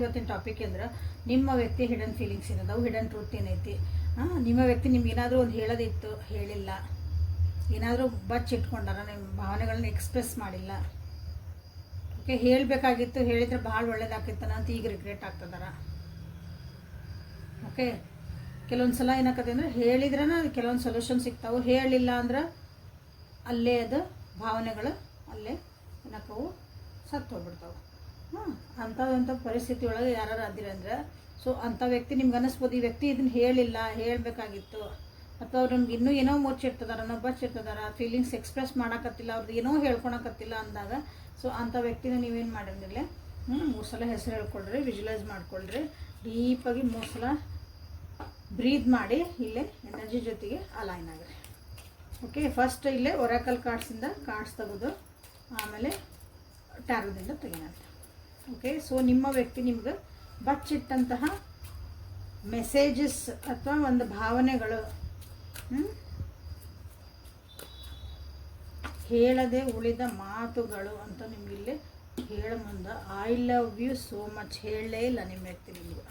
ಇವತ್ತಿನ ಟಾಪಿಕ್ ಅಂದ್ರೆ ನಿಮ್ಮ ವ್ಯಕ್ತಿ ಹಿಡನ್ ಫೀಲಿಂಗ್ಸ್ ಇರೋದು, ಹಿಡನ್ ಟ್ರೂತ್ ಏನೈತಿ. ನಿಮ್ಮ ವ್ಯಕ್ತಿ ನಿಮ್ಗೆ ಏನಾದರೂ ಒಂದು ಹೇಳೋದಿತ್ತು, ಹೇಳಿಲ್ಲ, ಏನಾದರೂ ಬಚ್ಚಿಟ್ಕೊಂಡಾರ, ನಿಮ್ಮ ಭಾವನೆಗಳನ್ನ ಎಕ್ಸ್ಪ್ರೆಸ್ ಮಾಡಿಲ್ಲ. ಓಕೆ, ಹೇಳಬೇಕಾಗಿತ್ತು, ಹೇಳಿದರೆ ಭಾಳ ಒಳ್ಳೇದಾಗ್ತಿತ್ತಾನ ಅಂತ ಈಗ ರಿಗ್ರೆಟ್ ಆಗ್ತದಾರ. ಓಕೆ, ಕೆಲವೊಂದು ಸಲ ಏನಾಕತ್ತೆ ಅಂದರೆ ಹೇಳಿದ್ರೇ ಅದು ಕೆಲವೊಂದು ಸೊಲ್ಯೂಷನ್ ಸಿಗ್ತಾವೆ, ಹೇಳಿಲ್ಲ ಅಂದ್ರೆ ಅಲ್ಲೇ ಅದು ಭಾವನೆಗಳು ಅಲ್ಲೇ ಏನಕ್ಕವು ಸತ್ತು ಹೋಗ್ಬಿಡ್ತಾವೆ. ಅಂಥ ಪರಿಸ್ಥಿತಿ ಒಳಗೆ ಯಾರು ಅದಿರಂದ್ರೆ, ಸೊ ಅಂಥ ವ್ಯಕ್ತಿ ನಿಮ್ಗೆ ಅನ್ನಿಸ್ಬೋದು ಈ ವ್ಯಕ್ತಿ ಇದನ್ನು ಹೇಳಿಲ್ಲ, ಹೇಳಬೇಕಾಗಿತ್ತು, ಅಥವಾ ಅವ್ರು ನಮ್ಗೆ ಇನ್ನೂ ಏನೋ ಮುಚ್ಚಿರ್ತದಾರ, ಅನ್ನೋ ಬಚ್ಚಿರ್ತದಾರ, ಫೀಲಿಂಗ್ಸ್ ಎಕ್ಸ್ಪ್ರೆಸ್ ಮಾಡೋಕತ್ತಿಲ್ಲ, ಅವ್ರದ್ದು ಏನೋ ಹೇಳ್ಕೊಳಕತ್ತಿಲ್ಲ ಅಂದಾಗ, ಸೊ ಅಂಥ ವ್ಯಕ್ತಿನ ನೀವೇನು ಮಾಡಿರಲಿಲ್ಲ, 3 ಸಲ ಹೆಸರು ಹೇಳ್ಕೊಳ್ರಿ, ವಿಜುವಲೈಸ್ ಮಾಡ್ಕೊಳ್ರಿ, ಡೀಪಾಗಿ 3 ಸಲ ಬ್ರೀತ್ ಮಾಡಿ ಇಲ್ಲೇ ಎನರ್ಜಿ ಜೊತೆಗೆ ಅಲೈನ್ ಆಗಿರಿ. ಓಕೆ, ಫಸ್ಟ್ ಇಲ್ಲೇ ಒರಾಕಲ್ ಕಾರ್ಡ್ಸಿಂದ ಕಾರ್ಡ್ಸ್ ತೆಗೆದು ಆಮೇಲೆ ಟ್ಯಾರೋದಿಂದ ತೆಗೆಯೋಣ. ಓಕೆ, ಸೊ ನಿಮ್ಮ ವ್ಯಕ್ತಿ ನಿಮ್ಗೆ ಬಚ್ಚಿಟ್ಟಂತಹ ಮೆಸೇಜಸ್ ಅಥವಾ ಒಂದು ಭಾವನೆಗಳು, ಹೇಳದೆ ಉಳಿದ ಮಾತುಗಳು ಅಂತ ನಿಮಗಿಲ್ಲಿ ಹೇಳ ಮುಂದೆ I love you so much ಹೇಳಲೇ ಇಲ್ಲ ನಿಮ್ಮ ವ್ಯಕ್ತಿ ನಿಮ್ಗೆ.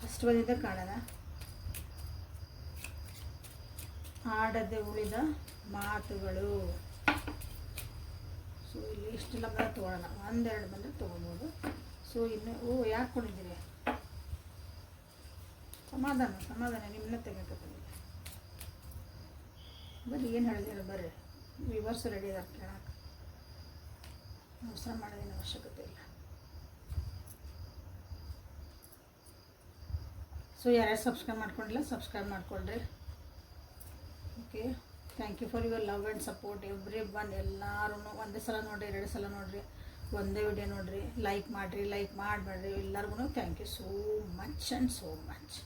ಫಸ್ಟ್ ಬಂದಿದ್ದ ಕಾಣೋಣ, ಆಡದೆ ಉಳಿದ ಮಾತುಗಳು. ಸೊ ಇಲ್ಲಿ ಇಷ್ಟೆಲ್ಲ ಬಂದರೆ ತೊಗೊಳ್ಳೋಣ, 1-2 ಬಂದರೆ ತೊಗೊಬೋದು. ಸೊ ಇನ್ನು ಯಾಕೆ ಕೊಂಡಿದ್ದೀರಿ? ಸಮಾಧಾನ ನಿಮ್ಮನ್ನ ತೆಗಿಯಕತ್ತೀನಿ. ಬರ್ರಿ, ಏನು ಹೇಳಿದಿರ ಬರ್ರಿ, ವಿವರ್ಸ್ ರೆಡಿ ಇದಾರೆ ಕೇಳಕ್ಕೆ, ಅವಸರ ಮಾಡೋದೇನು ಅವಶ್ಯಕತೆ ಇಲ್ಲ. ಸೊ ಯಾರ್ಯಾರು ಸಬ್ಸ್ಕ್ರೈಬ್ ಮಾಡ್ಕೊಂಡಿಲ್ಲ ಸಬ್ಸ್ಕ್ರೈಬ್ ಮಾಡ್ಕೊಳ್ರಿ. Okay, thank you for your love and support everyone. ಎಲ್ಲರೂ ಒಂದೇ ಸಲ ನೋಡಿರಿ, 2 ಸಲ ನೋಡಿರಿ, ಒಂದೇ ವಿಡಿಯೋ ನೋಡಿರಿ, ಲೈಕ್ ಮಾಡಿರಿ, ಲೈಕ್ ಮಾಡಬೇಡ್ರಿ, ಎಲ್ಲರಿಗೂ thank you so much and so much.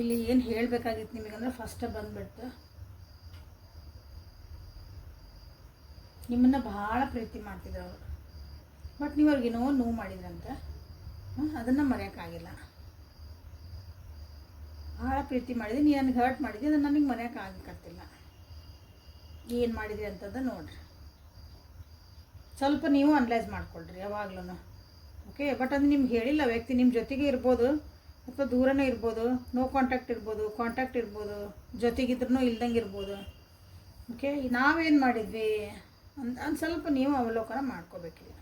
ಇಲ್ಲಿ ಏನು ಹೇಳಬೇಕಾಗಿತ್ತು ನಿಮಗಂದ್ರೆ ಫಸ್ಟ್ ಬಂದುಬಿಡ್ತು, ನಿಮ್ಮನ್ನು ಭಾಳ ಪ್ರೀತಿ ಮಾಡ್ತಿದ್ರು ಅವರು, ಬಟ್ ನೀವು ಅವ್ರಿಗೇನೋ ನೋವು ಮಾಡಿದ್ರಂತೆ, ಅದನ್ನು ಮರೆಯೋಕ್ಕಾಗಿಲ್ಲ. ಭಾಳ ಪ್ರೀತಿ ಮಾಡಿದ್ರಿ, ನೀ ನನಗೆ ಹರ್ಟ್ ಮಾಡಿದ್ರಿ, ಅದನ್ನು ನನಗೆ ಮರೆಯೋಕ್ಕಾಗತ್ತಿಲ್ಲ. ಏನು ಮಾಡಿದ್ರಿ ಅಂತದ್ದು ನೋಡಿರಿ, ಸ್ವಲ್ಪ ನೀವು ಅನಲೈಸ್ ಮಾಡ್ಕೊಳ್ರಿ ಯಾವಾಗ್ಲೂ. ಓಕೆ, ಬಟ್ ಅದು ನಿಮ್ಗೆ ಹೇಳಿಲ್ಲ ವ್ಯಕ್ತಿ, ನಿಮ್ಮ ಜೊತೆಗೆ ಇರ್ಬೋದು ಅಥವಾ ದೂರನೇ ಇರ್ಬೋದು, ನೋ ಕಾಂಟ್ಯಾಕ್ಟ್ ಇರ್ಬೋದು, ಕಾಂಟ್ಯಾಕ್ಟ್ ಇರ್ಬೋದು, ಜೊತೆಗಿದ್ರೂ ಇಲ್ದಂಗೆ ಇರ್ಬೋದು. ಓಕೆ, ನಾವೇನು ಮಾಡಿದ್ವಿ ಅಂತ ಸ್ವಲ್ಪ ನೀವು ಅವಲೋಕನ ಮಾಡ್ಕೋಬೇಕಿಲ್ಲ.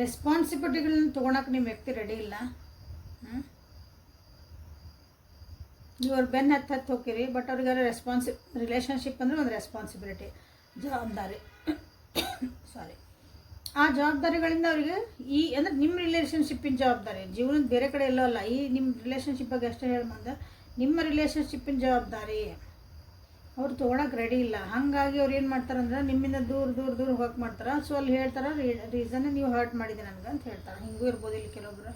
ರೆಸ್ಪಾನ್ಸಿಬಿಲಿಟಿಗಳನ್ನ ತೊಗೊಳಕ್ಕೆ ನಿಮ್ಮ ವ್ಯಕ್ತಿ ರೆಡಿ ಇಲ್ಲ. ನೀವು ಅವ್ರ ಬೆನ್ನು ಹತ್ತು ಹೋಗ್ತೀರಿ, ಬಟ್ ಅವ್ರಿಗಾರ ರಿಲೇಷನ್ಶಿಪ್ ಅಂದರೆ ಒಂದು ರೆಸ್ಪಾನ್ಸಿಬಿಲಿಟಿ, ಜವಾಬ್ದಾರಿ. ಸಾರಿ, ಆ ಜವಾಬ್ದಾರಿಗಳಿಂದ ಅವರಿಗೆ ಅಂದರೆ ನಿಮ್ಮ ರಿಲೇಷನ್ಶಿಪ್ಪಿನ ಜವಾಬ್ದಾರಿ, ಜೀವನದ ಬೇರೆ ಕಡೆ ಎಲ್ಲೋ ಅಲ್ಲ, ಈ ನಿಮ್ಮ ರಿಲೇಷನ್ಶಿಪ್ ಬಗ್ಗೆ ಅಷ್ಟೇ ಹೇಳಿ ಮುಂದೆ ನಿಮ್ಮ ರಿಲೇಷನ್ಶಿಪ್ಪಿನ ಜವಾಬ್ದಾರಿ ಅವ್ರು ತೊಗೊಳಕ್ಕೆ ರೆಡಿ ಇಲ್ಲ. ಹಾಗಾಗಿ ಅವ್ರು ಏನು ಮಾಡ್ತಾರಂದ್ರೆ ನಿಮ್ಮಿಂದ ದೂರ ಹೋಗಕ್ಕೆ ಮಾಡ್ತಾರೆ. ಸೊ ಅಲ್ಲಿ ಹೇಳ್ತಾರೆ ರೀಸನ್ ನೀವು ಹರ್ಟ್ ಮಾಡಿದೆ ನನಗೆ ಅಂತ ಹೇಳ್ತಾರೆ. ಹಿಂಗೂ ಇರ್ಬೋದು ಇಲ್ಲಿ ಕೆಲವೊಬ್ರು.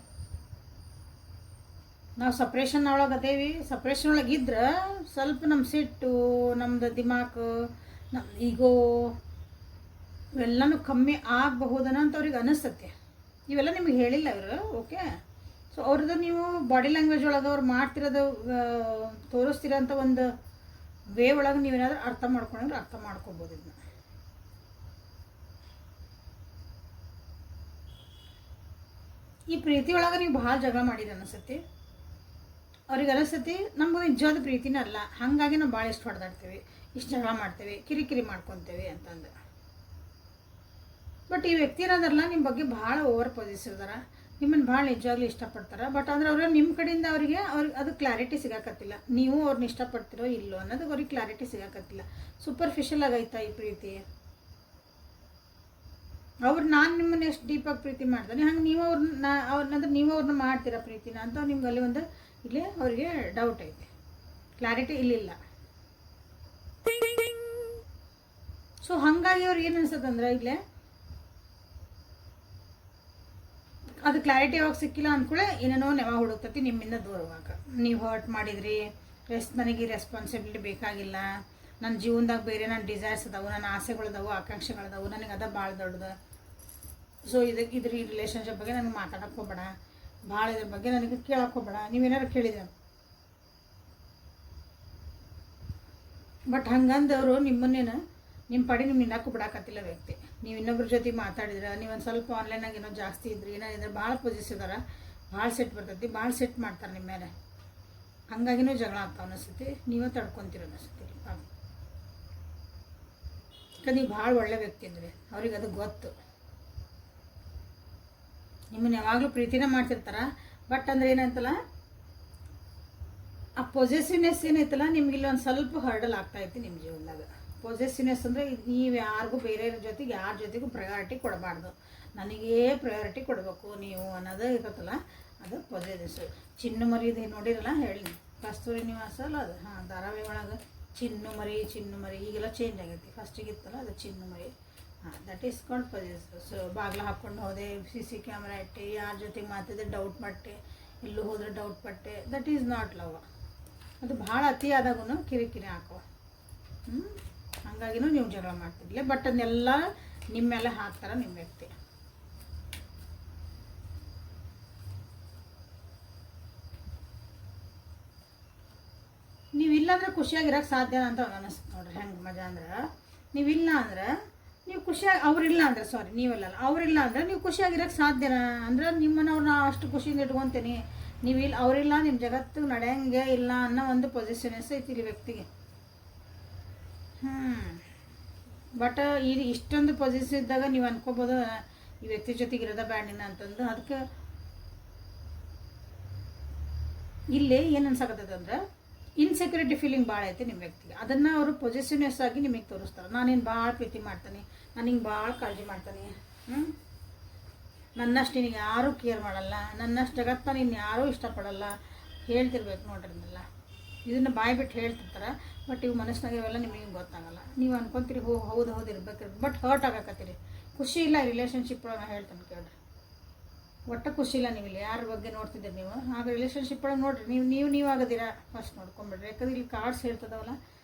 ನಾವು ಸಪ್ರೇಷನ್ ಒಳಗೆ ಅದೇವಿ, ಸಪ್ರೇಷನ್ ಒಳಗೆ ಇದ್ರೆ ಸ್ವಲ್ಪ ನಮ್ಮ ಸಿಟ್ಟು, ನಮ್ಮದು ದಿಮಾಕು, ನಮ್ಮ ಈಗೋ ಇವೆಲ್ಲನೂ ಕಮ್ಮಿ ಆಗಬಹುದನ ಅಂತ ಅವ್ರಿಗೆ ಅನಿಸ್ತತ್ತೆ. ಇವೆಲ್ಲ ನಿಮಗೆ ಹೇಳಿಲ್ಲ ಇವರು. ಓಕೆ, ಸೊ ಅವ್ರದ್ದು ನೀವು ಬಾಡಿ ಲ್ಯಾಂಗ್ವೇಜ್ ಒಳಗೆ ಅವ್ರು ಮಾಡ್ತಿರೋದು ತೋರಿಸ್ತಿರೋಂಥ ಒಂದು ವೇ ಒಳಗೆ ನೀವೇನಾದ್ರೂ ಅರ್ಥ ಮಾಡ್ಕೊಂಡ್ರೆ ಅರ್ಥ ಮಾಡ್ಕೋಬೋದು. ಇದನ್ನ ಈ ಪ್ರೀತಿ ಒಳಗೆ ನೀವು ಭಾಳ ಜಗಳ ಮಾಡಿರಿ ಅನಿಸ್ತತಿ. ಅವ್ರಿಗೆ ಅನಿಸ್ತತಿ ನಮ್ಗೆ ನಿಜವಾದ ಪ್ರೀತಿನೇ ಅಲ್ಲ, ಹಾಗಾಗಿ ನಾವು ಭಾಳ ಇಷ್ಟು ಹೊಡೆದಾಡ್ತೀವಿ, ಇಷ್ಟು ಜಗಳ ಮಾಡ್ತೇವೆ, ಕಿರಿಕಿರಿ ಮಾಡ್ಕೊತೇವೆ ಅಂತಂದು. ಬಟ್ ಈ ವ್ಯಕ್ತಿ ಏನಾದ್ರಲ್ಲ ನಿಮ್ಮ ಬಗ್ಗೆ ಭಾಳ ಓವರ್ ಪೊಸಿಟಿವ್ ಇದಾರ, ನಿಮ್ಮನ್ನು ಭಾಳ ನಿಜವಾಗ್ಲೂ ಇಷ್ಟಪಡ್ತಾರೆ. ಬಟ್ ಅಂದರೆ ಅವರು ನಿಮ್ಮ ಕಡೆಯಿಂದ ಅವ್ರಿಗೆ ಅದು ಕ್ಲಾರಿಟಿ ಸಿಗಾಕತ್ತಿಲ್ಲ, ನೀವು ಅವ್ರನ್ನ ಇಷ್ಟಪಡ್ತಿರೋ ಇಲ್ಲೋ ಅನ್ನೋದು ಅವ್ರಿಗೆ ಕ್ಲಾರಿಟಿ ಸಿಗಾಕತ್ತಿಲ್ಲ. ಸೂಪರ್ಫಿಷಿಯಲ್ ಆಗೈತಾ ಈ ಪ್ರೀತಿ. ನಾನು ನಿಮ್ಮನ್ನು ಎಷ್ಟು ಡೀಪಾಗಿ ಪ್ರೀತಿ ಮಾಡ್ತಾನೆ, ಹಂಗೆ ನೀವು ಅವ್ರನ್ನ ಮಾಡ್ತೀರಾ ಪ್ರೀತಿನ ಅಂತ ನಿಮ್ಗೆ ಅಲ್ಲಿ ಒಂದು ಇಲ್ಲಿ ಅವ್ರಿಗೆ ಡೌಟ್ ಐತೆ, ಕ್ಲಾರಿಟಿ ಇಲ್ಲಿಲ್ಲ. ಸೊ ಹಾಗಾಗಿ ಅವ್ರಿಗೆ ಏನು ಅನ್ಸುತ್ತಂದ್ರೆ ಇಲ್ಲೇ ಅದು ಕ್ಲಾರಿಟಿ ಯಾವಾಗ ಸಿಕ್ಕಿಲ್ಲ ಅಂದ್ಕೂಳೆ ಏನೇನೋ ನೆವ ಹುಡುಕ್ತತಿ ನಿಮ್ಮಿಂದ ದೂರ ಹೋಗಾಕ. ನೀವು ಹರ್ಟ್ ಮಾಡಿದ್ರಿ, ನನಗೆ ರೆಸ್ಪಾನ್ಸಿಬಿಲಿಟಿ ಬೇಕಾಗಿಲ್ಲ, ನನ್ನ ಜೀವನದಾಗ ಬೇರೆ ನನ್ನ ಡಿಸೈರ್ಸ್ ಅದಾವು, ನನ್ನ ಆಸೆಗಳದಾವು, ಆಕಾಂಕ್ಷೆಗಳದಾವು, ನನಗೆ ಅದ ಭಾಳ ದೊಡ್ಡದು. ಸೊ ಇದ್ರ ಈ ರಿಲೇಷನ್ಶಿಪ್ ಬಗ್ಗೆ ನನಗೆ ಮಾತಾಡಕ್ಕೆ ಹೋಗ್ಬೇಡ, ಭಾಳ ಇದ್ರ ಬಗ್ಗೆ ನನಗೆ ಕೇಳಕ್ಕೆ ಹೋಗ್ಬೇಡ. ನೀವೇನಾರು ಕೇಳಿದ್ರೆ ಬಟ್ ಹಂಗಂದವರು ನಿಮ್ಮನ್ನೇನು ನಿಮ್ಮ ಪಡಿ ನಿಮ್ಮ ನಿನ್ನಕ್ಕೂ ಬಿಡಾಕತ್ತಿಲ್ಲ ವ್ಯಕ್ತಿ. ನೀವು ಇನ್ನೊಬ್ರ ಜೊತೆ ಮಾತಾಡಿದ್ರೆ ನೀವು ಒಂದು ಸ್ವಲ್ಪ ಆನ್ಲೈನಾಗ ಏನೋ ಜಾಸ್ತಿ ಇದ್ರಿ ಏನಾದ್ರೆ ಭಾಳ ಪೊಸಿಟಿವ್ ಇದಾರ, ಭಾಳ ಸೆಟ್ ಬರ್ತೈತಿ, ಭಾಳ ಸೆಟ್ ಮಾಡ್ತಾರೆ ನಿಮ್ಮ ಮೇಲೆ. ಹಂಗಾಗಿನೂ ಜಗಳ ಆಗ್ತಾವೆ ಅನಿಸ್ತೈತಿ, ನೀವೇ ತಡ್ಕೊತೀರ ಅನಿಸ್ತೈತಿ. ಯಾಕಂದ್ರೆ ನೀವು ಭಾಳ ಒಳ್ಳೆ ವ್ಯಕ್ತಿ ಅಂದರೆ ಅವ್ರಿಗೆ ಅದು ಗೊತ್ತು. ನಿಮ್ಮನ್ನು ಯಾವಾಗಲೂ ಪ್ರೀತಿನೇ ಮಾಡ್ತಿರ್ತಾರೆ. ಬಟ್ ಅಂದರೆ ಏನಂತಲ್ಲ, ಆ ಪೊಸೆಸಿವ್ನೆಸ್ ಏನೈತಲ್ಲ ನಿಮ್ಗೆ ಒಂದು ಸ್ವಲ್ಪ ಹರ್ಡಲ್ ಆಗ್ತಾಯಿತ್ತು ನಿಮ್ಮ ಜೀವನದಾಗ. ಪೊಸೆಸಿವ್ನೆಸ್ ಅಂದರೆ ನೀವು ಯಾರಿಗೂ ಬೇರೆಯವ್ರ ಜೊತೆಗೆ ಯಾರ ಜೊತೆಗೂ ಪ್ರಯಾರಿಟಿ ಕೊಡಬಾರ್ದು, ನನಗೇ ಪ್ರಯಾರಿಟಿ ಕೊಡಬೇಕು ನೀವು ಅನ್ನೋದು ಇರುತ್ತಲ್ಲ, ಅದು ಪೊಸೆಸಿವ್ನೆಸ್. ಚಿನ್ನು ಮರಿದು ನೋಡಿರಲ್ಲ, ಹೇಳಿ ಕಸ್ತೂರಿ ನಿವಾಸ ಅಲ್ಲ ಅದು, ಹಾಂ ಧಾರಾವಾಹಿ ಒಳಗೆ ಚಿನ್ನು ಮರಿ ಈಗೆಲ್ಲ ಚೇಂಜ್ ಆಗೈತಿ. ಫಸ್ಟಿಗೆ ಇತ್ತಲ್ಲ ಅದು ಚಿನ್ನು ಮರಿ, ಹಾಂ that is called possessive. So ಬಾಗಿಲು ಹಾಕ್ಕೊಂಡು ಹೋದೆ, CC ಕ್ಯಾಮ್ರಾ ಇಟ್ಟೆ, ಯಾರ ಜೊತೆಗೆ ಮಾತಿದ್ರೆ ಡೌಟ್ ಪಟ್ಟೆ, ಎಲ್ಲೂ ಹೋದ್ರೆ ಡೌಟ್ ಪಟ್ಟೆ, ದಟ್ ಈಸ್ ನಾಟ್ ಲವ್. ಅದು ಭಾಳ ಅತಿ ಆದಾಗೂ ಕಿರಿಕಿರಿ ಹಾಕೋ. ಹಂಗಾಗಿನೂ ನೀವು ಜಗಳ ಮಾಡ್ತಿರ್ಲಿ. ಬಟ್ ಅದನ್ನೆಲ್ಲ ನಿಮ್ಮ ಮೇಲೆ ಹಾಕ್ತಾರೆ ನಿಮ್ಮ ವ್ಯಕ್ತಿ. ನೀವು ಇಲ್ಲಾಂದ್ರೆ ಖುಷಿಯಾಗಿರೋಕ್ಕೆ ಸಾಧ್ಯ ಅಂತ ಅನಿಸುತ್ತೆ ನೋಡ್ರಿ. ಹೆಂಗೆ ಮಜಾ ಅಂದ್ರೆ, ನೀವಿಲ್ಲ ಅಂದ್ರೆ ನೀವು ಖುಷಿಯಾಗಿ, ಅವರಿಲ್ಲ ಅಂದ್ರೆ ಸಾರಿ ನೀವೆಲ್ಲ ಅವರಿಲ್ಲ ಅಂದ್ರೆ ನೀವು ಖುಷಿಯಾಗಿರೋಕ್ಕೆ ಸಾಧ್ಯನಾ ಅಂದ್ರೆ ನಿಮ್ಮನ್ನು ಅವ್ರನ್ನ ಅಷ್ಟು ಖುಷಿಯಿಂದ ಇಟ್ಕೊತೀನಿ. ನೀವು ಇಲ್ಲ ಅವರಿಲ್ಲ ನಿಮ್ಮ ಜಗತ್ತು ನಡೆಯಂಗೆ ಇಲ್ಲ ಅನ್ನೋ ಒಂದು ಪೊಸಿಷನ್ನೆಸ್ ಐತಿ ಇಲ್ಲಿ ವ್ಯಕ್ತಿಗೆ. ಬಟ್ ಇದು ಇಷ್ಟೊಂದು ಪೊಸಿಷನ್ ಇದ್ದಾಗ ನೀವು ಅನ್ಕೋಬೋದು ಈ ವ್ಯಕ್ತಿ ಜೊತೆಗೆ ಇರೋದ ಬ್ಯಾಡಿನ ಅಂತಂದು. ಅದಕ್ಕೆ ಇಲ್ಲಿ ಏನು ಅನ್ಸಕತ್ತದಂದ್ರೆ ಇನ್ಸೆಕ್ಯೂರಿಟಿ ಫೀಲಿಂಗ್ ಭಾಳ ಐತಿ ನಿಮ್ಮ ವ್ಯಕ್ತಿಗೆ. ಅದನ್ನು ಅವರು ಪೊಸಿಷನ್ನೆಸ್ ಆಗಿ ನಿಮಗೆ ತೋರಿಸ್ತಾರೆ. ನಾನೇನು ಭಾಳ ಪ್ರೀತಿ ಮಾಡ್ತಾನೆ, ನಾನು ಹಿಂಗೆ ಭಾಳ ಕಾಳಜಿ ಮಾಡ್ತಾನೆ, ನನ್ನಷ್ಟು ನಿನಗೆ ಯಾರೂ ಕೇರ್ ಮಾಡಲ್ಲ, ನನ್ನಷ್ಟು ಜಗತ್ತ ನೀನು ಯಾರೂ ಇಷ್ಟಪಡಲ್ಲ ಹೇಳ್ತಿರ್ಬೇಕು ನೋಡ್ರಿ. ಇದನ್ನೆಲ್ಲ ಇದನ್ನು ಬಾಯಿ ಬಿಟ್ಟು ಹೇಳ್ತಿರ್ತಾರೆ. ಬಟ್ ಇವು ಮನಸ್ಸಿನಾಗ ಇವೆಲ್ಲ ನಿಮಗೆ ಗೊತ್ತಾಗಲ್ಲ. ನೀವು ಅನ್ಕೊಂತೀರಿ ಹೌದು ಇರ್ಬೇಕು, ಬಟ್ ಹರ್ಟ್ ಆಗಕತ್ತೀರಿ. ಖುಷಿ ಇಲ್ಲ ರಿಲೇಷನ್ಶಿಪ್ ಒಳಗೆ. ನಾನು ಹೇಳ್ತೇನೆ ಕೇಳ್ರಿ, ಒಟ್ಟು ಖುಷಿ ಇಲ್ಲ. ನೀವು ಇಲ್ಲಿ ಯಾರ ಬಗ್ಗೆ ನೋಡ್ತಿದ್ದೀರಿ ನೀವು, ಆಗ ರಿಲೇಷನ್ಶಿಪ್ ಒಳಗೆ ನೋಡಿರಿ ನೀವು ಆಗೋದಿರಾ ಫಸ್ಟ್ ನೋಡ್ಕೊಂಬಿಡ್ರಿ. ಯಾಕಂದ್ರೆ ಇಲ್ಲಿ ಕಾರ್ಡ್ಸ್ ಹೇಳ್ತದವಲ್ಲ,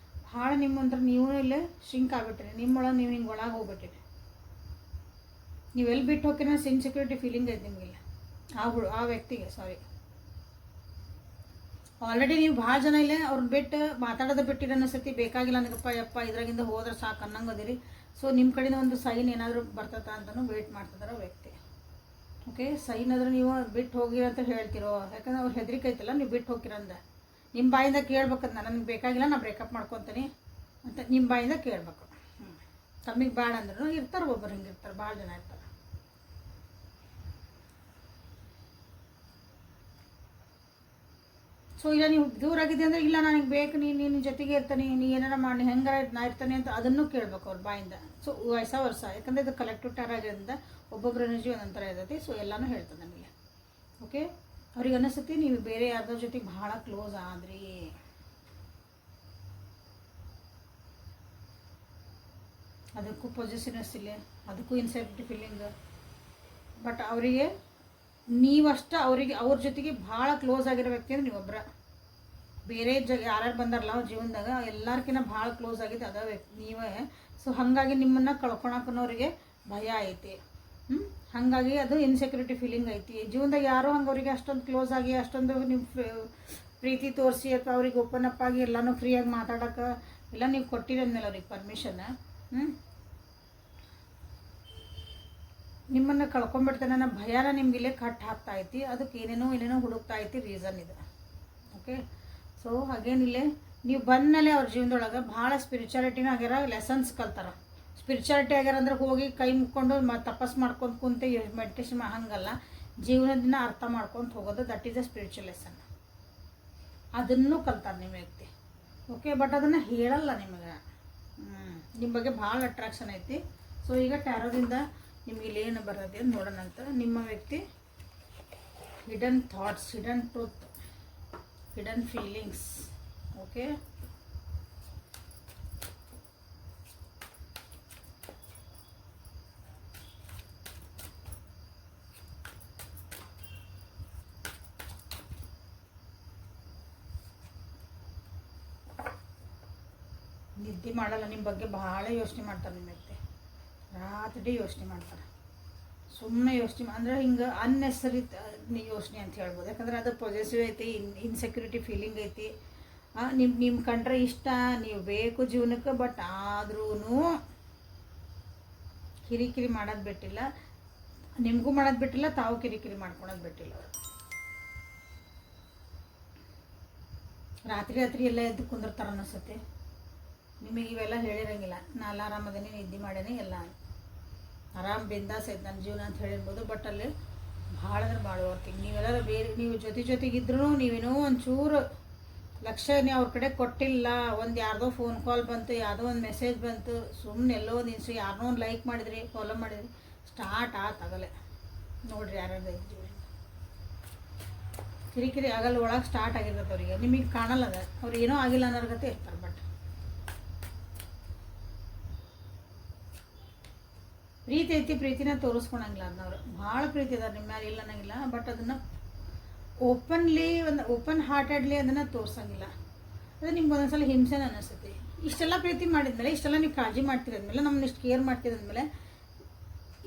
ಭಾಳ ನಿಮ್ಮಂದ್ರೆ ನೀವು ಇಲ್ಲೇ ಶಿಂಕ್ ಆಗ್ಬಿಟ್ಟಿರಿ, ನಿಮ್ಮೊಳಗೆ ನೀವು ಹಿಂಗೆ ಒಳಗೆ ಹೋಗ್ಬಿಟ್ಟಿರಿ. ನೀವು ಎಲ್ಲಿ ಬಿಟ್ಟು ಹೋಗ್ತೀರ ಇನ್ಸೆಕ್ಯೂರಿಟಿ ಫೀಲಿಂಗ್ ಐತೆ ನಿಮಗಿಲ್ಲ ಆ ವ್ಯಕ್ತಿಗೆ. ಸಾರಿ, ಆಲ್ರೆಡಿ ನೀವು ಭಾಳ ಜನ ಇಲ್ಲೇ ಅವ್ರನ್ನ ಬಿಟ್ಟು ಮಾತಾಡೋದು ಬಿಟ್ಟಿರೋ ಅನಿಸ್ತೈತಿ. ಬೇಕಾಗಿಲ್ಲ ನನಗಪ್ಪ ಯಪ್ಪ ಇದ್ರಾಗಿಂದ ಹೋದ್ರೆ ಸಾಕು ಅನ್ನಂಗದಿರಿ. ಸೊ ನಿಮ್ಮ ಕಡೆಯಿಂದ ಒಂದು ಸೈನ್ ಏನಾದರೂ ಬರ್ತದ ಅಂತಲೂ ವೇಟ್ ಮಾಡ್ತಿದಾರ ವ್ಯಕ್ತಿ. ಓಕೆ, ಸೈನ್ ಆದರೂ ನೀವು ಬಿಟ್ಟು ಹೋಗಿರ ಅಂತ ಹೇಳ್ತಿರೋ, ಯಾಕಂದ್ರೆ ಅವ್ರು ಹೆದರಿಕೆ ಐತಲ್ಲ ನೀವು ಬಿಟ್ಟು ಹೋಗಿರಂದ. ನಿಮ್ಮ ಬಾಯಿಂದ ಕೇಳ್ಬೇಕಂದ, ನನಗೆ ಬೇಕಾಗಿಲ್ಲ ನಾ ಬ್ರೇಕಪ್ ಮಾಡ್ಕೊತೀನಿ ಅಂತ ನಿಮ್ಮ ಬಾಯಿಂದ ಕೇಳ್ಬೇಕು. ತಮ್ಮಿಗೆ ಬೇಡ ಅಂದ್ರೂ ಇರ್ತಾರೆ, ಒಬ್ಬರು ಹಿಂಗೆ ಇರ್ತಾರೆ, ಭಾಳ ಜನ ಇರ್ತಾರೆ. ಸೊ ಇಲ್ಲ ನೀವು ದೂರ ಆಗಿದೆ ಅಂದರೆ ಇಲ್ಲ ನನಗೆ ಬೇಕು, ನಿನ್ನ ಜೊತೆಗೆ ಇರ್ತಾನೆ, ನೀ ಏನಾರ ಮಾಡಿ ಹೆಂಗಾರ ನಾ ಇರ್ತಾನೆ ಅಂತ ಅದನ್ನು ಕೇಳಬೇಕು ಅವ್ರ ಬಾಯಿಂದ. ಸೊ ವರ್ಷ ಯಾಕಂದರೆ ಇದು ಕಲೆಕ್ಟಿವ್ ಟಾರ್ ಆಗಿರೋದ್ರಿಂದ ಒಬ್ಬೊಬ್ಬರ ಎನರ್ಜಿ ಒಂದೊಂಥರ ಇರ್ತೈತಿ. ಸೊ ಎಲ್ಲನೂ ಹೇಳ್ತದೆ ನನಗೆ. ಓಕೆ, ಅವ್ರಿಗೆ ಅನಿಸುತ್ತೆ ನೀವು ಬೇರೆ ಯಾರ್ದ್ರ ಜೊತೆಗೆ ಭಾಳ ಕ್ಲೋಸ್ ಆದ್ರಿ. ಅದಕ್ಕೂ ಪೊಸಿಷನ್ನೆಸ್ ಇಲ್ಲ, ಅದಕ್ಕೂ ಇನ್ಸೆಕ್ಯೂರಿಟಿ ಫೀಲಿಂಗ್. ಬಟ್ ಅವರಿಗೆ ನೀವಷ್ಟು ಅವ್ರ ಜೊತೆಗೆ ಭಾಳ ಕ್ಲೋಸ್ ಆಗಿರೋ ವ್ಯಕ್ತಿ ಅಂದ್ರೆ ನೀವೊಬ್ಬರ. ಬೇರೆ ಯಾರ್ಯಾರು ಬಂದಾರಲ್ಲ ಅವ್ರ ಜೀವನದಾಗ ಎಲ್ಲರಿಗಿಂತ ಭಾಳ ಕ್ಲೋಸ್ ಆಗಿದೆ ಅದ ವ್ಯಕ್ತಿ ನೀವೇ. ಸೊ ಹಾಗಾಗಿ ನಿಮ್ಮನ್ನು ಕಳ್ಕೊಳಕ್ಕನವ್ರಿಗೆ ಭಯ ಐತಿ. ಹಾಗಾಗಿ ಅದು ಇನ್ಸೆಕ್ಯೂರಿಟಿ ಫೀಲಿಂಗ್ ಐತಿ ಜೀವನದಾಗ. ಯಾರೋ ಹಂಗೆ ಅವರಿಗೆ ಅಷ್ಟೊಂದು ಕ್ಲೋಸ್ ಆಗಿ ಅಷ್ಟೊಂದು ನೀವು ಪ್ರೀತಿ ತೋರಿಸಿ ಅಥವಾ ಅವ್ರಿಗೆ ಓಪನ್ ಅಪ್ ಆಗಿ ಎಲ್ಲನೂ ಫ್ರೀಯಾಗಿ ಮಾತಾಡೋಕೆ ಎಲ್ಲ ನೀವು ಕೊಟ್ಟಿರಂದ್ಮೇಲೆ ಅವ್ರಿಗೆ ಪರ್ಮಿಷನ್, ನಿಮ್ಮನ್ನು ಕಳ್ಕೊಂಡ್ಬಿಡ್ತಾನೆ ಅನ್ನೋ ಭಯನ ನಿಮಗಿಲ್ಲೇ ಕಟ್ ಹಾಕ್ತಾ ಐತಿ. ಅದಕ್ಕೆ ಏನೇನೋ ಹುಡುಕ್ತಾ ಐತಿ ರೀಸನ್ ಇದು. ಓಕೆ, ಸೊ ಹಾಗೇನಿಲ್ಲ, ನೀವು ಬಂದಮೇಲೆ ಅವ್ರ ಜೀವನದೊಳಗೆ ಭಾಳ ಸ್ಪಿರಿಚುಯಾಲಿಟಿನೂ ಆಗ್ಯಾರ, ಲೆಸನ್ಸ್ ಕಲ್ತಾರ. ಸ್ಪಿರಿಚುಯಾಲಿಟಿ ಆಗ್ಯಾರ ಅಂದ್ರೆ ಹೋಗಿ ಕೈ ಮುಕ್ಕೊಂಡು ತಪಸ್ ಮಾಡ್ಕೊಂಡು ಕುಂತೆ ಮೆಡಿಟೇಷನ್ ಹಂಗಲ್ಲ, ಜೀವನದಿಂದ ಅರ್ಥ ಮಾಡ್ಕೊಂಡು ಹೋಗೋದು. That is a spiritual lesson. ಅದನ್ನು ಕಲ್ತಾರೆ ನಿಮ್ಮ ವ್ಯಕ್ತಿ. ಓಕೆ, ಬಟ್ ಅದನ್ನು ಹೇಳಲ್ಲ ನಿಮಗೆ. ನಿಮ್ಮ ಬಗ್ಗೆ ಭಾಳ ಅಟ್ರಾಕ್ಷನ್ ಐತಿ. ಸೊ ಈಗ ಟ್ಯಾರೋದಿಂದ ನಿಮ್ಗೆ ಇಲ್ಲಿ ಏನು ಬರ್ತದೆ ಅಂತ ನೋಡೋಣ ಅಂತ. ನಿಮ್ಮ ವ್ಯಕ್ತಿ hidden thoughts, hidden truth, hidden feelings. Okay, ನಿದ್ದೆ ಮಾಡಲ್ಲ, ನಿಮ್ಮ ಬಗ್ಗೆ ಭಾಳ ಯೋಚನೆ ಮಾಡ್ತಾರೆ ನಿಮ್ಮ ವ್ಯಕ್ತಿ. ರಾತ್ರಿ ಯೋಚನೆ ಮಾಡ್ತಾರೆ, ಸುಮ್ಮನೆ ಯೋಚನೆ ಅಂದರೆ ಹಿಂಗೆ ಅನ್ನೆಸರಿ ಯೋಚನೆ ಅಂತ ಹೇಳ್ಬೋದು. ಯಾಕಂದ್ರೆ ಅದು ಪಾಸಿಟಿವ್ ಐತಿ, ಇನ್ಸೆಕ್ಯೂರಿಟಿ ಫೀಲಿಂಗ್ ಐತಿ. ನಿಮ್ಮ ಕಂಡ್ರೆ ಇಷ್ಟ, ನೀವು ಬೇಕು ಜೀವನಕ್ಕೆ. ಬಟ್ ಆದ್ರೂ ಕಿರಿಕಿರಿ ಮಾಡೋದು ಬಿಟ್ಟಿಲ್ಲ, ನಿಮಗೂ ಮಾಡೋದು ಬಿಟ್ಟಿಲ್ಲ, ತಾವು ಕಿರಿಕಿರಿ ಮಾಡ್ಕೊಳೋದು ಬಿಟ್ಟಿಲ್ಲ ಅವರು. ರಾತ್ರಿ ರಾತ್ರಿ ಎಲ್ಲ ಎದ್ದು ಕುಂದಿರ್ತಾರೆ ಅನಿಸುತ್ತೆ. ನಿಮಗೆ ಇವೆಲ್ಲ ಹೇಳಿರಂಗಿಲ್ಲ, ನಾ ಎಲ್ಲ ಆರಾಮದೇನೆ, ನಿದ್ದೆ ಮಾಡೇನೆ, ಎಲ್ಲ ಆರಾಮ್ ಬಿಂದಾಸ್ ಐತೆ ನನ್ನ ಜೀವನ ಅಂತ ಹೇಳಿರ್ಬೋದು. ಬಟ್ ಅಲ್ಲಿ ಭಾಳ ಅಂದ್ರೆ ಭಾಳ ಓದ್ತೀನಿ. ನೀವೆಲ್ಲರೂ ಬೇರೆ ನೀವು ಜೊತೆಗಿದ್ರೂ ನೀವೇನೋ ಒಂಚೂರು ಲಕ್ಷ್ಯ ನೀವು ಅವ್ರ ಕಡೆ ಕೊಟ್ಟಿಲ್ಲ, ಒಂದು ಯಾರ್ದೋ ಫೋನ್ ಕಾಲ್ ಬಂತು, ಯಾವುದೋ ಒಂದು ಮೆಸೇಜ್ ಬಂತು, ಸುಮ್ಮನೆ ಎಲ್ಲೋ ಒಂದು ಯಾರನ್ನೋ ಒಂದು ಲೈಕ್ ಮಾಡಿದ್ರಿ, ಫಾಲೋ ಮಾಡಿದ್ರಿ, ಸ್ಟಾರ್ಟ್ ಆತಾಗಲ್ಲ ನೋಡಿರಿ. ಯಾರ್ಯಾರು ಇದ್ದೀವಿ ಕಿರಿಕಿರಿ ಆಗಲ್ಲ, ಒಳಗೆ ಸ್ಟಾರ್ಟ್ ಆಗಿರ್ತದೆ ಅವರಿಗೆ. ನಿಮಗೆ ಕಾಣಲ್ಲ ಅದ, ಅವ್ರು ಏನೋ ಆಗಿಲ್ಲ ಅನ್ನೋರ್ಗತೆ ಇರ್ತಾರೆ. ಬಟ್ ಪ್ರೀತಿ ಐತಿ, ಪ್ರೀತಿನ ತೋರಿಸ್ಕೊಳಂಗಿಲ್ಲ ಅದನ್ನವ್ರು. ಭಾಳ ಪ್ರೀತಿ ಅದಾರೆ ನಿಮ್ಮ ಮೇಲೆ, ಇಲ್ಲ ಅನ್ನಂಗಿಲ್ಲ. ಬಟ್ ಅದನ್ನು ಓಪನ್ಲಿ, ಒಂದು ಓಪನ್ ಹಾರ್ಟೆಡ್ಲಿ ಅದನ್ನು ತೋರ್ಸಂಗಿಲ್ಲ. ಅದು ನಿಮ್ಗೆ ಒಂದೊಂದ್ಸಲ ಹಿಂಸೆನ ಅನ್ನಿಸ್ತೈತಿ. ಇಷ್ಟೆಲ್ಲ ಪ್ರೀತಿ ಮಾಡಿದ್ಮೇಲೆ, ಇಷ್ಟೆಲ್ಲ ನೀವು ಕಾಳಜಿ ಮಾಡ್ತಿರೋದ್ಮೇಲೆ, ನಮ್ಮನ್ನ ಇಷ್ಟು ಕೇರ್ ಮಾಡ್ತಿರೋದ್ಮೇಲೆ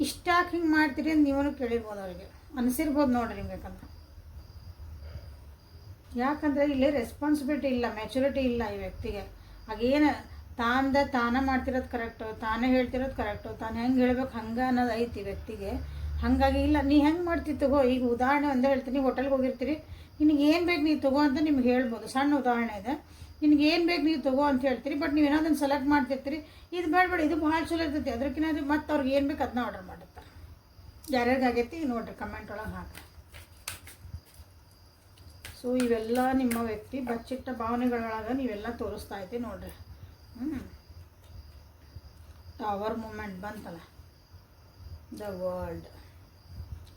ಇಷ್ಟಾಗಿ ಹಿಂಗೆ ಮಾಡ್ತೀರಿ ಅಂತ ನೀವೂ ಕೇಳಿರ್ಬೋದು, ಅವ್ರಿಗೆ ಅನಿಸಿರ್ಬೋದು ನೋಡ್ರಿ ನಿಮ್ಗೆ. ಯಾಕಂದರೆ ಇಲ್ಲಿ ರೆಸ್ಪಾನ್ಸಿಬಿಲಿಟಿ ಇಲ್ಲ, ಮೆಚುರಿಟಿ ಇಲ್ಲ ಈ ವ್ಯಕ್ತಿಗೆ. ಹಾಗೇನು ತಾನೇ ಮಾಡ್ತಿರೋದು ಕರೆಕ್ಟು, ತಾನೇ ಹೇಳ್ತಿರೋದು ಕರೆಕ್ಟು, ತಾನು ಹೆಂಗೆ ಹೇಳ್ಬೇಕು ಹಂಗೆ ಅನ್ನೋದು ಐತಿ ವ್ಯಕ್ತಿಗೆ. ಹಾಗಾಗಿ ಇಲ್ಲ ನೀ ಹೆಂಗೆ ಮಾಡ್ತೀವಿ ತಗೋ. ಈಗ ಉದಾಹರಣೆ ಒಂದೇ ಹೇಳ್ತೀನಿ, ಹೋಟೆಲ್ಗೆ ಹೋಗಿರ್ತೀರಿ, ನಿನಗೆ ಏನು ಬೇಕು ನೀವು ತಗೋ ಅಂತ ನಿಮ್ಗೆ ಹೇಳ್ಬೋದು. ಸಣ್ಣ ಉದಾಹರಣೆ ಇದೆ, ನಿನಗೆ ಏನು ಬೇಕು ನೀವು ತಗೋ ಅಂತ ಹೇಳ್ತೀರಿ. ಬಟ್ ನೀವು ಏನಾದನ್ನು ಸೆಲೆಕ್ಟ್ ಮಾಡ್ತಿರ್ತೀರಿ, ಇದು ಬೇಡ ಇದು ಭಾಳ ಚಲೋ ಇರ್ತೈತಿ, ಅದಕ್ಕಿಂತ ಮತ್ತೆ ಅವ್ರಿಗೆ ಏನು ಬೇಕು ಅದನ್ನ ಆರ್ಡರ್ ಮಾಡಿರ್ತಾರೆ. ಯಾರ್ಯಾರಿಗಾಗೈತಿ ನೋಡಿರಿ, ಕಮೆಂಟ್ ಒಳಗೆ ಹಾಕಿ. ಸೊ ಇವೆಲ್ಲ ನಿಮ್ಮ ವ್ಯಕ್ತಿ ಬಚ್ಚಿಟ್ಟ ಭಾವನೆಗಳೊಳಗೆ ನೀವೆಲ್ಲ ತೋರಿಸ್ತಾ ಐತಿ ನೋಡ್ರಿ. ಟವರ್ ಮೂಮೆಂಟ್ ಬಂತಲ್ಲ, ದ ವರ್ಲ್ಡ್.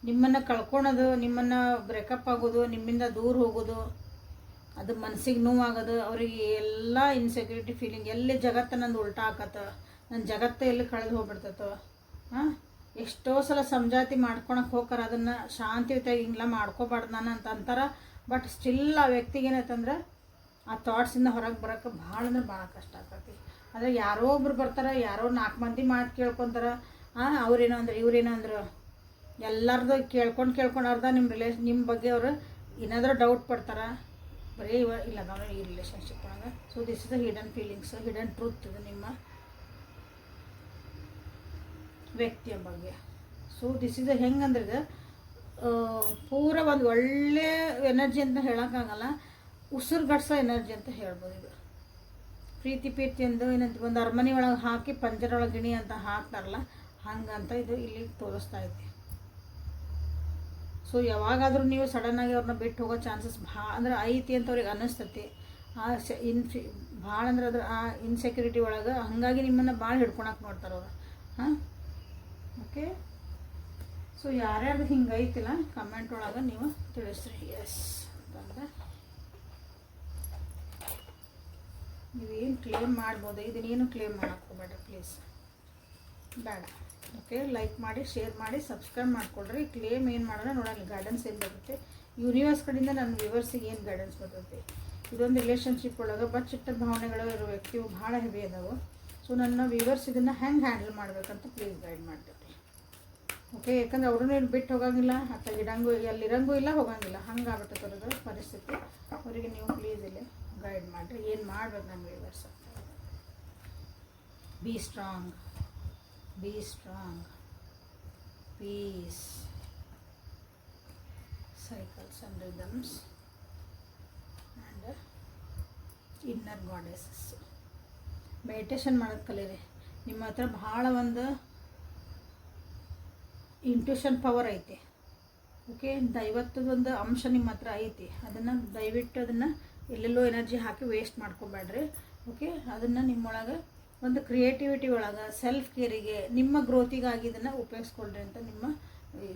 ನಿಮ್ಮನ್ನು ಕಳ್ಕೊಳೋದು, ನಿಮ್ಮನ್ನು ಬ್ರೇಕಪ್ ಆಗೋದು, ನಿಮ್ಮಿಂದ ದೂರ ಹೋಗೋದು, ಅದು ಮನಸ್ಸಿಗೆ ನೋವಾಗೋದು, ಅವರಿಗೆ ಎಲ್ಲ ಇನ್ಸೆಕ್ಯೂರಿಟಿ ಫೀಲಿಂಗ್, ಎಲ್ಲಿ ಜಗತ್ತು ನಂದು ಉಲ್ಟಾ ಹಾಕತ್ತ, ನನ್ನ ಜಗತ್ತೇ ಎಲ್ಲಿ ಕಳೆದು ಹೋಗ್ಬಿಡ್ತೈತೋ. ಎಷ್ಟೋ ಸಲ ಸಮಜಾತಿ ಮಾಡ್ಕೊಳಕ್ಕೆ ಹೋಗ್ತಾರೆ, ಅದನ್ನು ಶಾಂತಿಯುತವಾಗಿ ಹಿಂಗೆಲ್ಲ ಮಾಡ್ಕೋಬಾರ್ದು ನಾನು ಅಂತ ಅಂತಾರೆ. ಬಟ್ ಸ್ಟಿಲ್ ಆ ವ್ಯಕ್ತಿಗೆ ಏನೈತಂದ್ರೆ ಆ ಥಾಟ್ಸಿಂದ ಹೊರಗೆ ಬರೋಕ್ಕೆ ಭಾಳ ಅಂದ್ರೆ ಭಾಳ ಕಷ್ಟ ಆಗ್ತೈತಿ. ಆದರೆ ಯಾರೋ ಒಬ್ರು ಬರ್ತಾರೆ, ಯಾರೋ 4 ಮಂದಿ ಮಾತು ಕೇಳ್ಕೊತಾರೆ, ಅವ್ರೇನೋ ಅಂದ್ರೆ ಇವ್ರೇನೋ ಅಂದರು, ಎಲ್ಲರದು ಕೇಳ್ಕೊಂಡು ಅರ್ಧ ನಿಮ್ಮ ಬಗ್ಗೆ ಅವರು ಏನಾದರೂ ಡೌಟ್ ಪಡ್ತಾರೆ. ಬರೀ ಇಲ್ಲ ನಾವು ಈ ರಿಲೇಷನ್ಶಿಪ್ ಒಳಗೆ. So this is the hidden feelings, hidden truth ಇದು ನಿಮ್ಮ ವ್ಯಕ್ತಿಯ ಬಗ್ಗೆ. ಸೊ ದಿಸ್ ಇಸ್ ಹೆಂಗಂದ್ರೆ ಇದು ಪೂರ ಒಂದು ಒಳ್ಳೆ ಎನರ್ಜಿ ಅಂತ ಹೇಳೋಕ್ಕಾಗಲ್ಲ, ಉಸಿರುಗಟ್ಸೋ ಎನರ್ಜಿ ಅಂತ ಹೇಳ್ಬೋದು. ಇದು ಪ್ರೀತಿ ಅಂದು ಏನಂತ ಒಂದು ಅರಮನೆ ಒಳಗೆ ಹಾಕಿ ಪಂಜರೊಳಗೆ ಗಿಣಿ ಅಂತ ಹಾಕ್ತಾರಲ್ಲ, ಹಂಗಂತ ಇದು ಇಲ್ಲಿ ತೋರಿಸ್ತಾ ಐತಿ. ಸೊ ಯಾವಾಗಾದರೂ ನೀವು ಸಡನ್ನಾಗಿ ಅವ್ರನ್ನ ಬಿಟ್ಟು ಹೋಗೋ ಚಾನ್ಸಸ್ ಭಾಳ ಅಂದ್ರೆ ಐತಿ ಅಂತ ಅವ್ರಿಗೆ ಅನ್ನಿಸ್ತೈತಿ. ಭಾಳ ಅಂದ್ರೆ ಅದ್ರ ಆ ಇನ್ಸೆಕ್ಯೂರಿಟಿ ಒಳಗೆ, ಹಾಗಾಗಿ ನಿಮ್ಮನ್ನು ಭಾಳ ಹಿಡ್ಕೊಳಕ್ಕೆ ನೋಡ್ತಾರೆ ಅವರು. ಓಕೆ, ಸೊ ಯಾರ್ಯಾರ್ದು ಹಿಂಗೆ ಐತಿಲ್ಲ ಕಮೆಂಟ್ ಒಳಗೆ ನೀವು ತಿಳಿಸ್ರಿ. ಎಸ್ ಅಂತಂದ್ರೆ ನೀವೇನು ಕ್ಲೇಮ್ ಮಾಡ್ಬೋದು, ಇದನ್ನೇನು ಕ್ಲೇಮ್ ಮಾಡೋಕ್ಕೆ ಹೋಗ್ಬೇಡ್ರಿ ಪ್ಲೀಸ್, ಬೇಡ. ಓಕೆ, ಲೈಕ್ ಮಾಡಿ, ಶೇರ್ ಮಾಡಿ, ಸಬ್ಸ್ಕ್ರೈಬ್ ಮಾಡಿಕೊಡ್ರಿ. ಕ್ಲೇಮ್ ಏನು ಮಾಡೋಣ ನೋಡೋಣ, ಗೈಡೆನ್ಸ್ ಏನು ಬರುತ್ತೆ ಯೂನಿವರ್ಸ್ ಕಡೆಯಿಂದ ನನ್ನ ವ್ಯೂವರ್ಸಿಗೆ ಏನು ಗೈಡೆನ್ಸ್ ಬರ್ತೈತಿ. ಇದೊಂದು ರಿಲೇಷನ್ಶಿಪ್ ಒಳಗೆ ಬಚ್ಚಿಟ್ಟ ಭಾವನೆಗಳು ಇರೋ ವ್ಯಕ್ತಿಯು ಭಾಳ ಹೆವಿ ಅದಾವೆ. ಸೊ ನನ್ನ ವ್ಯೂವರ್ಸ್ ಇದನ್ನು ಹೆಂಗೆ ಹ್ಯಾಂಡಲ್ ಮಾಡಬೇಕಂತ ಪ್ಲೀಸ್ ಗೈಡ್ ಮಾಡ್ತೀವಿ. ಓಕೆ, ಯಾಕಂದ್ರೆ ಅವ್ರನ್ನೂ ಏನು ಬಿಟ್ಟು ಹೋಗಂಗಿಲ್ಲ, ಅಥವಾ ಎಲ್ಲಿರಂಗೂ ಇಲ್ಲ, ಹೋಗಂಗಿಲ್ಲ, ಹಂಗೆ ಆಗ್ಬಿಟ್ಟೆ ಅವ್ರದ್ದು ಪರಿಸ್ಥಿತಿ. ಅವರಿಗೆ ನೀವು ಪ್ಲೀಸ್ ಇಲ್ಲಿ ಗೈಡ್ ಮಾಡಿರಿ, ಏನು ಮಾಡ್ಬೇಕು ನನ್ನ ವ್ಯೂವರ್ಸ್ ಅಂತ. Be strong, be strong, peace, cycles and rhythms and inner goddesses. Meditation ಮಾಡೋದು ಕಲೀರಿ. ನಿಮ್ಮ ಹತ್ರ ಭಾಳ ಒಂದು ಇಂಟ್ಯೂಷನ್ ಪವರ್ ಐತಿ. ಓಕೆ, ದೈವತ್ವದೊಂದು ಅಂಶ ನಿಮ್ಮ ಹತ್ರ ಐತಿ. ಅದನ್ನು ದಯವಿಟ್ಟು ಅದನ್ನು ಎಲ್ಲೆಲ್ಲೋ ಎನರ್ಜಿ ಹಾಕಿ ವೇಸ್ಟ್ ಮಾಡ್ಕೊಬೇಡ್ರಿ. ಓಕೆ, ಅದನ್ನು ನಿಮ್ಮೊಳಗೆ ಒಂದು ಕ್ರಿಯೇಟಿವಿಟಿ ಒಳಗೆ, ಸೆಲ್ಫ್ ಕೇರಿಗೆ, ನಿಮ್ಮ ಗ್ರೋತಿಗಾಗಿ ಇದನ್ನು ಉಪಯೋಗಿಸ್ಕೊಳ್ರಿ ಅಂತ ನಿಮ್ಮ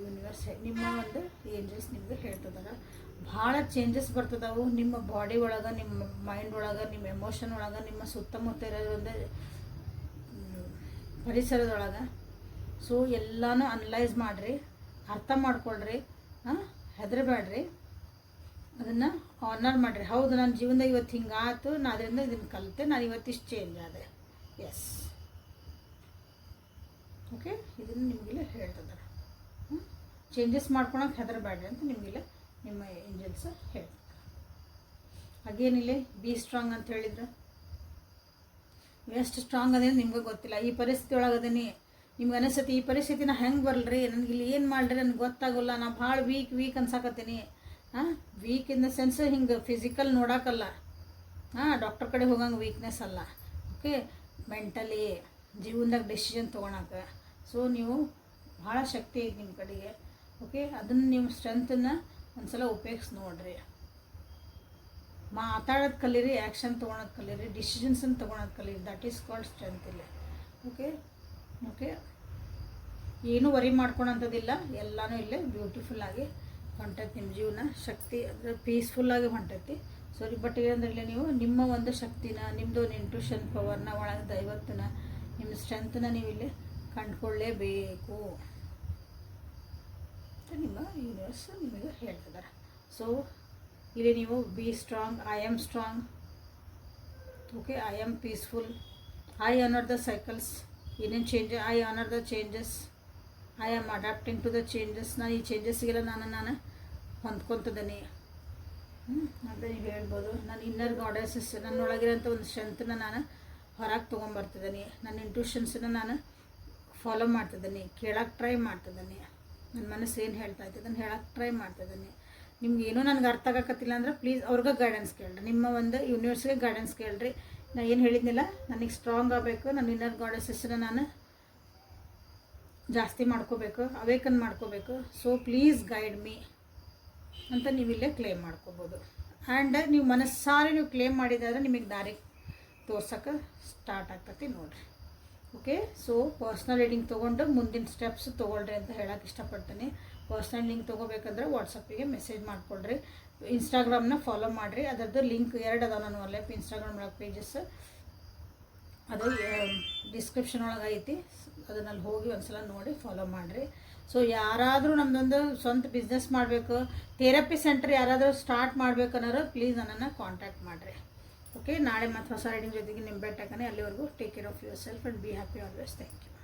ಯೂನಿವರ್ಸ್, ನಿಮ್ಮ ಒಂದು ಏಂಜಲ್ಸ್ ನಿಮಗೆ ಹೇಳ್ತಿದ್ದಾರೆ. ಭಾಳ ಚೇಂಜಸ್ ಬರ್ತದವು ನಿಮ್ಮ ಬಾಡಿ ಒಳಗೆ, ನಿಮ್ಮ ಮೈಂಡ್ ಒಳಗೆ, ನಿಮ್ಮ ಎಮೋಷನ್ ಒಳಗೆ, ನಿಮ್ಮ ಸುತ್ತಮುತ್ತ ಇರೋ ಒಂದು ಪರಿಸರದೊಳಗೆ. ಸೊ ಎಲ್ಲನೂ ಅನಲೈಸ್ ಮಾಡಿರಿ, ಅರ್ಥ ಮಾಡ್ಕೊಳ್ರಿ, ಹೆದರಬೇಡ್ರಿ, ಅದನ್ನು ಆನರ್ ಮಾಡಿರಿ. ಹೌದು, ನನ್ನ ಜೀವನದಾಗ ಇವತ್ತು ಹಿಂಗಾಯ್ತು, ನಾನು ಅದರಿಂದ ಇದನ್ನು ಕಲಿತೆ, ನಾನು ಇವತ್ತಿಷ್ಟು ಚೇಂಜ್ ಆದೆ. ಎಸ್, ಓಕೆ, ಇದನ್ನು ನಿಮಗಿಲ್ಲ ಹೇಳ್ತಿದ್ದಾರೆ. ಚೇಂಜಸ್ ಮಾಡ್ಕೊಳಕ್ಕೆ ಹೆದರಬೇಡ್ರಿ ಅಂತ ನಿಮಗಿಲ್ಲ ನಿಮ್ಮ ಏಂಜಲ್ಸ್ ಹೇಳ್ತಾರೆ. ಹಾಗೇನಿಲ್ಲ, ಬಿ ಸ್ಟ್ರಾಂಗ್ ಅಂತ ಹೇಳಿದ್ರು. ಎಷ್ಟು ಸ್ಟ್ರಾಂಗ್ ಅದೇನು ನಿಮ್ಗೆ ಗೊತ್ತಿಲ್ಲ. ಈ ಪರಿಸ್ಥಿತಿ ಒಳಗೆ ಅದೀನಿ, ನಿಮ್ಗೆ ಅನಿಸ್ತೈತಿ ಈ ಪರಿಸ್ಥಿತಿನ ಹೆಂಗೆ ಬರಲ್ರಿ, ನನಗೆ ಇಲ್ಲಿ ಏನು ಮಾಡ್ರಿ ನನಗೆ ಗೊತ್ತಾಗೋಲ್ಲ, ನಾ ಭಾಳ ವೀಕ್ ಅನ್ಸಾಕತ್ತೀನಿ. ವೀಕ್ ಇನ್ ದ ಸೆನ್ಸ್ ಹಿಂಗೆ ಫಿಸಿಕಲ್ ನೋಡೋಕ್ಕಲ್ಲ, ಡಾಕ್ಟರ್ ಕಡೆ ಹೋಗಂಗೆ ವೀಕ್ನೆಸ್ ಅಲ್ಲ. ಓಕೆ, ಮೆಂಟಲಿ ಜೀವನದಾಗ ಡೆಸಿಷನ್ ತೊಗೊಳಕ್ಕೆ. ಸೊ ನೀವು ಭಾಳ ಶಕ್ತಿ ಐತೆ ನಿಮ್ಮ ಕಡೆಗೆ. ಓಕೆ, ಅದನ್ನು ನೀವು ಸ್ಟ್ರೆಂತನ್ನು ಒಂದು ಸಲ ಉಪಯೋಗಿಸಿ ನೋಡ್ರಿ. ಮಾತಾಡೋದು ಕಲೀರಿ, ಆ್ಯಕ್ಷನ್ ತೊಗೊಳೋದು ಕಲೀರಿ, ಡಿಸಿಷನ್ಸನ್ನು ತೊಗೊಳೋದು ಕಲೀರಿ. ದಟ್ ಈಸ್ ಕಾಲ್ಡ್ ಸ್ಟ್ರೆಂತ್ ಇಲ್ಲಿ. ಓಕೆ ಓಕೆ, ಏನೂ ವರಿ ಮಾಡ್ಕೊಳಂಥದ್ದಿಲ್ಲ, ಎಲ್ಲನೂ ಇಲ್ಲೇ ಬ್ಯೂಟಿಫುಲ್ಲಾಗಿ ಹೊಂಟೈತಿ ನಿಮ್ಮ ಜೀವನ. ಶಕ್ತಿ ಅಂದರೆ ಪೀಸ್ಫುಲ್ಲಾಗಿ ಹೊಂಟೈತಿ. ಸಾರಿ, ಬಟ್ ಏನಂದ್ರೆ ಇಲ್ಲಿ ನೀವು ನಿಮ್ಮ ಒಂದು ಶಕ್ತಿನ, ನಿಮ್ಮದು ಒಂದು ಇಂಟ್ಯೂಷನ್ ಪವರ್ನ, ಒಳಗೆ ದೈವತ್ವನ, ನಿಮ್ಮ ಸ್ಟ್ರೆಂತನ್ನ ನೀವು ಇಲ್ಲಿ ಕಂಡುಕೊಳ್ಳೇಬೇಕು ಅಂತ ನಿಮ್ಮ ಯೂನಿವರ್ಸ್ ನಿಮಗೆ ಹೇಳ್ತಿದ್ದಾರೆ. ಸೊ ಇಲ್ಲಿ ನೀವು be strong, I am strong, okay, I am peaceful, I honour the cycles, ಏನೇನು change, I honour the changes, I am adapting to the changes. ನಾನು ಈ ಚೇಂಜಸ್ಗೆಲ್ಲ ನಾನು ಹೊಂದ್ಕೊತಿದ್ದೀನಿ ಅಂತ ನೀವು ಹೇಳ್ಬೋದು. ನಾನು ಇನ್ನರ್ ಗಾಡೆಸಸ್, ನನ್ನೊಳಗಿರೋಂಥ ಒಂದು ಸ್ಟ್ರೆಂತನ್ನ ನಾನು ಹೊರಗೆ ತೊಗೊಂಬರ್ತಿದ್ದೀನಿ. ನನ್ನ ಇಂಟ್ಯೂಷನ್ಸನ್ನು ನಾನು ಫಾಲೋ ಮಾಡ್ತಿದ್ದೀನಿ, ಕೇಳೋಕ್ಕೆ ಟ್ರೈ ಮಾಡ್ತಿದ್ದೀನಿ. ನನ್ನ ಮನಸ್ಸು ಏನು ಹೇಳ್ತಾ ಇತ್ತು ಅದನ್ನು ಹೇಳೋಕ್ಕೆ ಟ್ರೈ ಮಾಡ್ತಿದ್ದೀನಿ. ನಿಮ್ಗೆ ಏನೂ ನನಗೆ ಅರ್ಥ ಆಗಕತ್ತಿಲ್ಲ ಅಂದ್ರೆ ಪ್ಲೀಸ್ ಅವ್ರಿಗೆ ಗೈಡೆನ್ಸ್ ಕೇಳ್ರಿ, ನಿಮ್ಮ ಒಂದು ಯೂನಿವರ್ಸ್ಗೆ ಗೈಡೆನ್ಸ್ ಕೇಳ್ರಿ. ನಾನು ಏನು ಹೇಳಿದ್ನಿಲ್ಲ, ನನಗೆ ಸ್ಟ್ರಾಂಗ್ ಆಗಬೇಕು, ನನ್ನ ಇನ್ನರ್ ಗಾಡೆಸಸ್ಸನ್ನು ನಾನು ಜಾಸ್ತಿ ಮಾಡ್ಕೋಬೇಕು, ಅವೇಕನ್ ಮಾಡ್ಕೋಬೇಕು. ಸೊ ಪ್ಲೀಸ್ ಗೈಡ್ ಮೀ ಅಂತ ನೀವಿಲ್ಲೇ ಕ್ಲೇಮ್ ಮಾಡ್ಕೋಬೋದು. ಆ್ಯಂಡ್ ನೀವು ಮನಸ್ಸಾರಿ ನೀವು ಕ್ಲೇಮ್ ಮಾಡಿದಾದ್ರೆ ನಿಮಗೆ ದಾರಿ ತೋರ್ಸೋಕೆ ಸ್ಟಾರ್ಟ್ ಆಗ್ತೈತಿ ನೋಡಿರಿ. ಓಕೆ, ಸೊ ಪರ್ಸ್ನಲ್ ರೀಡಿಂಗ್ ತೊಗೊಂಡು ಮುಂದಿನ ಸ್ಟೆಪ್ಸ್ ತೊಗೊಳ್ರಿ ಅಂತ ಹೇಳೋಕೆ ಇಷ್ಟಪಡ್ತೀನಿ. ಪರ್ಸ್ನಲ್ ರೀಡಿಂಗ್ ತೊಗೋಬೇಕಂದ್ರೆ ವಾಟ್ಸಪ್ಪಿಗೆ ಮೆಸೇಜ್ ಮಾಡಿಕೊಡ್ರಿ. ಇನ್ಸ್ಟಾಗ್ರಾಮ್ನ ಫಾಲೋ ಮಾಡಿರಿ, ಅದರದ್ದು ಲಿಂಕ್ 2 ಅದಾವ ನಾನು ಅಲ್ಲೇ ಇನ್ಸ್ಟಾಗ್ರಾಮ್ ಒಳಗೆ ಪೇಜಸ್, ಅದು ಡಿಸ್ಕ್ರಿಪ್ಷನ್ ಒಳಗೆ ಐತಿ, ಅದನ್ನಲ್ಲಿ ಹೋಗಿ ಒಂದ್ಸಲ ನೋಡಿ ಫಾಲೋ ಮಾಡಿರಿ. ಸೊ ಯಾರಾದರೂ ನಮ್ಮದೊಂದು ಸ್ವಂತ ಬಿಸ್ನೆಸ್ ಮಾಡಬೇಕು, ಥೆರಪಿ ಸೆಂಟರ್ ಯಾರಾದರೂ ಸ್ಟಾರ್ಟ್ ಮಾಡಬೇಕು ಅನ್ನೋರು ಪ್ಲೀಸ್ ನನ್ನನ್ನು ಕಾಂಟ್ಯಾಕ್ಟ್ ಮಾಡಿರಿ. ಓಕೆ, ನಾಳೆ ಮತ್ತು ಹೊಸ ರೀಡಿಂಗ್ ಜೊತೆಗೆ ನಿಮ್ಮ ಭೇಟಿ. ಅಲ್ಲಿವರೆಗೂ take care of yourself and be happy always. Thank you.